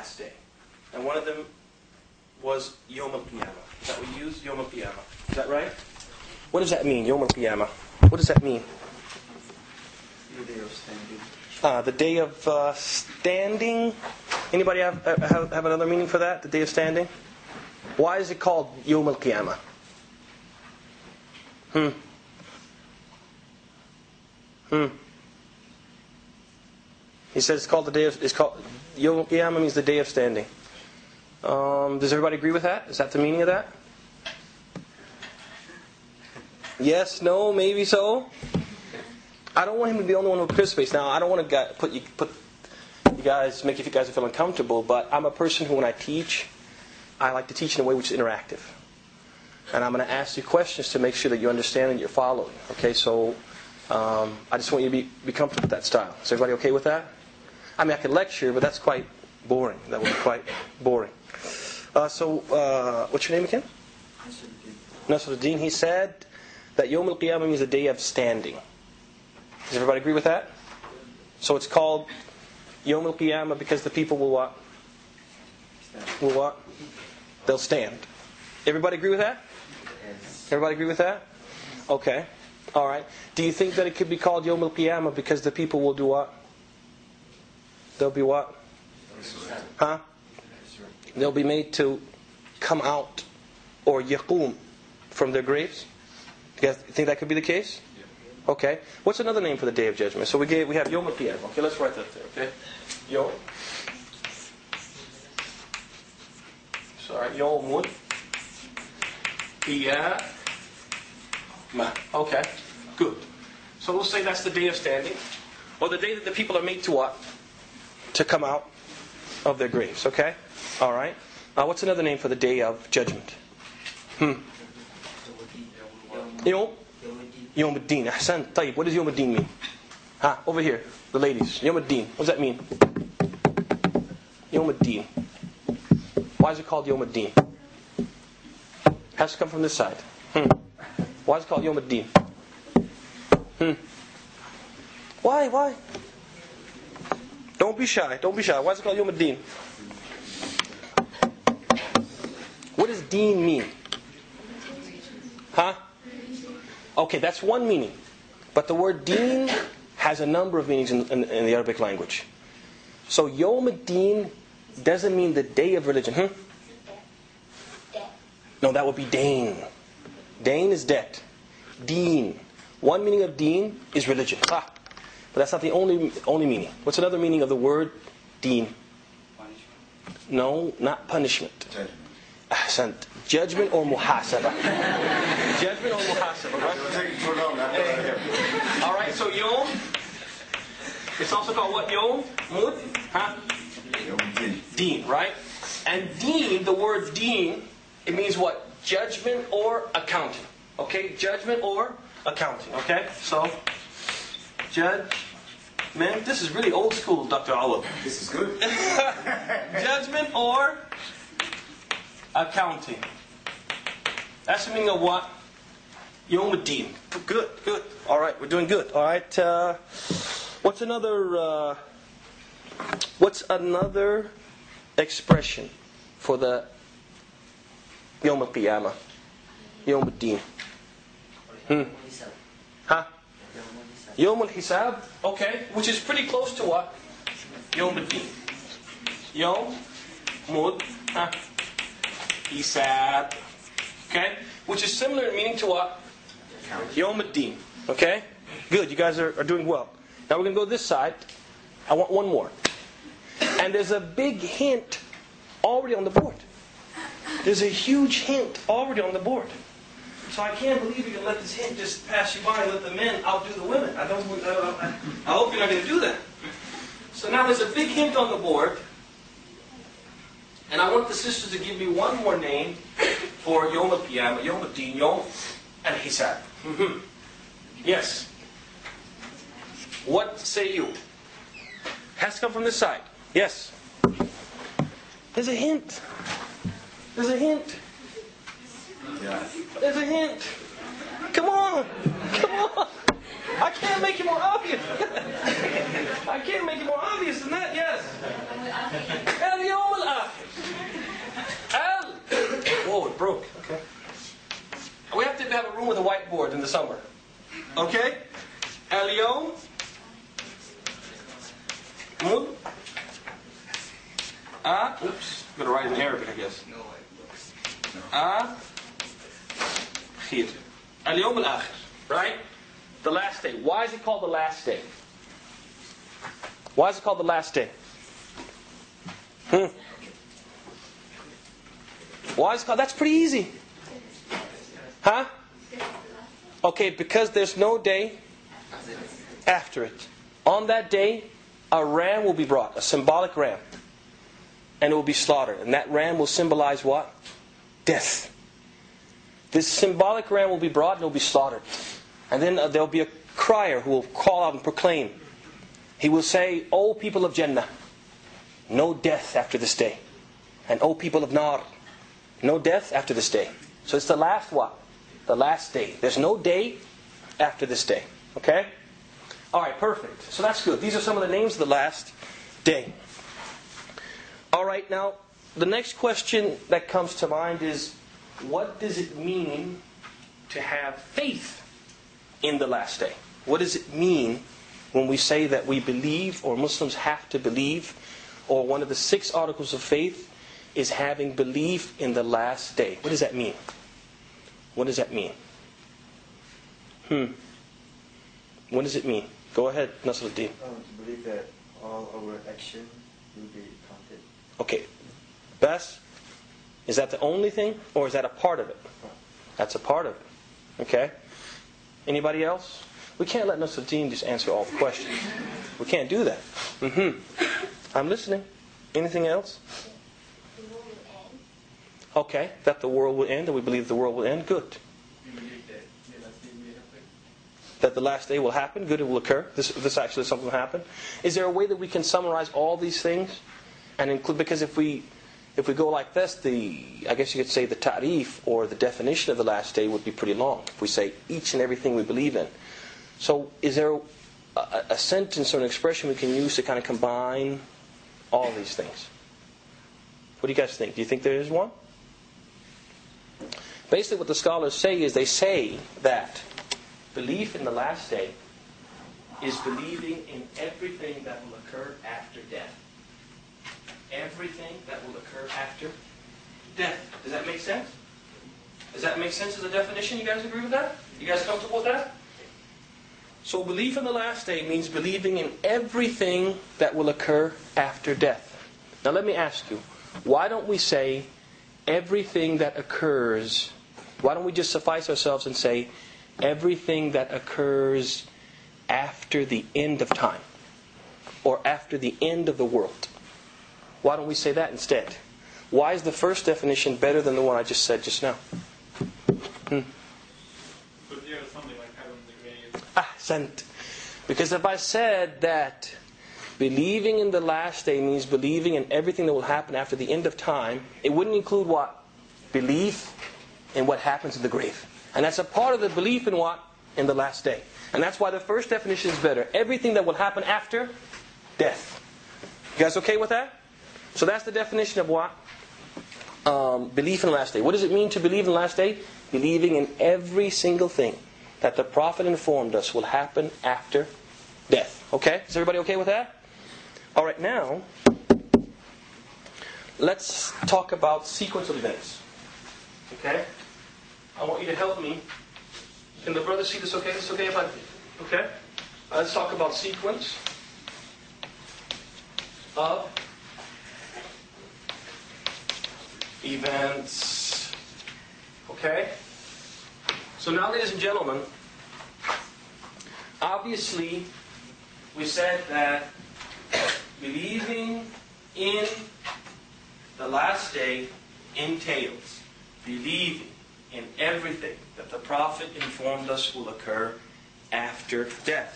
last day. And one of them was Yom Al-Qiyamah. That we use Yom Al-Qiyamah. Is that right? What does that mean, Yom Al-Qiyamah? What does that mean? The day of standing. The day of standing. Anybody have another meaning for that? The day of standing. Why is it called Yom Al-Qiyamah? He said it's called the day of. It's called Yom Al-Qiyamah means the day of standing. Does everybody agree with that? Is that the meaning of that? Yes, no, maybe so. I don't want him to be the only one who participates. Now, I don't want to make you guys feel uncomfortable, but I'm a person who, when I teach, I like to teach in a way which is interactive. And I'm going to ask you questions to make sure that you understand and you're following. Okay, so I just want you to be comfortable with that style. Is everybody okay with that? I mean, I could lecture, but that's quite boring. That would be quite boring. What's your name again? Nasruddin. He said that Yom Al-Qiyamah means the day of standing. Does everybody agree with that? So it's called Yom Al-Qiyamah because the people will what? Will what? They'll stand. Everybody agree with that? Yes. Everybody agree with that? Okay. All right. Do you think that it could be called Yom Al-Qiyamah because the people will do what? They'll be what? Huh? They'll be made to come out or yaqum from their graves? You guys think that could be the case? Okay. What's another name for the Day of Judgment? So we have Yom Al-Qiyamah. Okay, let's write that there. Okay. Yom. Sorry. Yomul Qiyamah. Okay. Good. So we'll say that's the day of standing, or the day that the people are made to what? To come out of their graves. Okay. All right. What's another name for the Day of Judgment? Yom Ad-Din. Ahsan. Tayyib. What does Yom Ad-Din mean? Over here. The ladies. Yom Ad-Din. What does that mean? Yom Ad-Din. Why is it called Yom Ad-Din? Has to come from this side. Why is it called Yom Ad-Din? Why? Don't be shy. Why is it called Yom Ad-Din? What does deen mean? Okay, that's one meaning. But the word deen has a number of meanings in the Arabic language. So Yom Ad-Din doesn't mean the day of religion. No, that would be dain. Dain is debt. Deen. One meaning of deen is religion. But that's not the only meaning. What's another meaning of the word deen? Punishment. No, not punishment. Judgment. Ahsant. Judgment or muhasabah. Judgment or muhasabah, right? It will take too long. Alright, so Yom. It's also called what? Yom? Mud? Deen, right? And deen, the word deen, it means what? Judgment or accounting. Okay? Judgment or accounting. Okay? So, judgment. This is really old school, Dr. Awad. This is good. Judgment or accounting. That's the meaning of what? Yom Ad-Din. Good. Alright, we're doing good. Alright, what's another expression for the Yom Al-Qiyamah? Yom Ad-Din. Yom Al-Hisab. Okay, which is pretty close to what? Yom Ad-Din. Yom Mud Hisab. Okay? Which is similar in meaning to what? Yom Ad-Din. Okay? Good, you guys are doing well. Now we're going to go this side. I want one more. And there's a big hint already on the board. There's a huge hint already on the board. So I can't believe you can let this hint just pass you by and let the men outdo the women. I hope you're not going to do that. So now there's a big hint on the board. And I want the sisters to give me one more name for Yom Al-Qiyamah, Yom Ad-Din, Yom Al-Hisab. Yes. What say you? Has to come from this side. Yes. There's a hint. There's a hint. There's a hint. Come on. I can't make it more obvious. I can't make it more obvious than that. Yes. El Yom اليوم oops, I'm going to write it in Arabic, I guess. خير. اليوم الآخر. Right? The last day. Why is it called the last day? Why is it called the last day? Why is it called? That's pretty easy. Huh? Okay, because there's no day after it. On that day, a ram will be brought, a symbolic ram. And it will be slaughtered. And that ram will symbolize what? Death. This symbolic ram will be brought and it will be slaughtered. And then there will be a crier who will call out and proclaim. He will say, O people of Jannah, no death after this day. And O people of Nar, no death after this day. So it's the last what? The last day. There's no day after this day. Okay? Alright, perfect. So that's good. These are some of the names of the last day. Alright, now, the next question that comes to mind is, what does it mean to have faith in the last day? What does it mean when we say that we believe, or Muslims have to believe, or one of the 6 articles of faith is having belief in the last day? What does that mean? What does that mean? What does it mean? Go ahead, Nasruddin. To believe that all our action will be counted. Okay. Bas, is that the only thing, or is that a part of it? That's a part of it. Okay? Anybody else? We can't let Nasruddin just answer all the questions. We can't do that. I'm listening. Anything else? The world will end. Okay, that the world will end, and we believe the world will end. Good. That the last day will happen. Good, it will occur. This actually something will happen. Is there a way that we can summarize all these things and include? Because if we go like this, I guess you could say the ta'rif or the definition of the last day would be pretty long. If we say each and everything we believe in. So is there a sentence or an expression we can use to kind of combine all these things? What do you guys think? Do you think there is one? Basically what the scholars say is they say that belief in the last day is believing in everything that will occur after death. Everything that will occur after death. Does that make sense? Does that make sense as a definition? You guys agree with that? You guys comfortable with that? So belief in the last day means believing in everything that will occur after death. Now let me ask you, why don't we say everything that occurs? Why don't we just suffice ourselves and say everything that occurs after the end of time? Or after the end of the world? Why don't we say that instead? Why is the first definition better than the one I just said just now? Ahsant. Because if I said that believing in the last day means believing in everything that will happen after the end of time, it wouldn't include what? Belief in what happens in the grave. And that's a part of the belief in what? In the last day. And that's why the first definition is better. Everything that will happen after death. You guys okay with that? So that's the definition of what? Belief in the last day. What does it mean to believe in the last day? Believing in every single thing that the Prophet informed us will happen after death. Okay? Is everybody okay with that? Alright, now let's talk about sequence of events. Okay? I want you to help me. Can the brother see this okay? Is this okay if I... Okay? Let's talk about sequence of events. Okay? So now, ladies and gentlemen, obviously we said that believing in the last day entails believing in everything that the Prophet informed us will occur after death.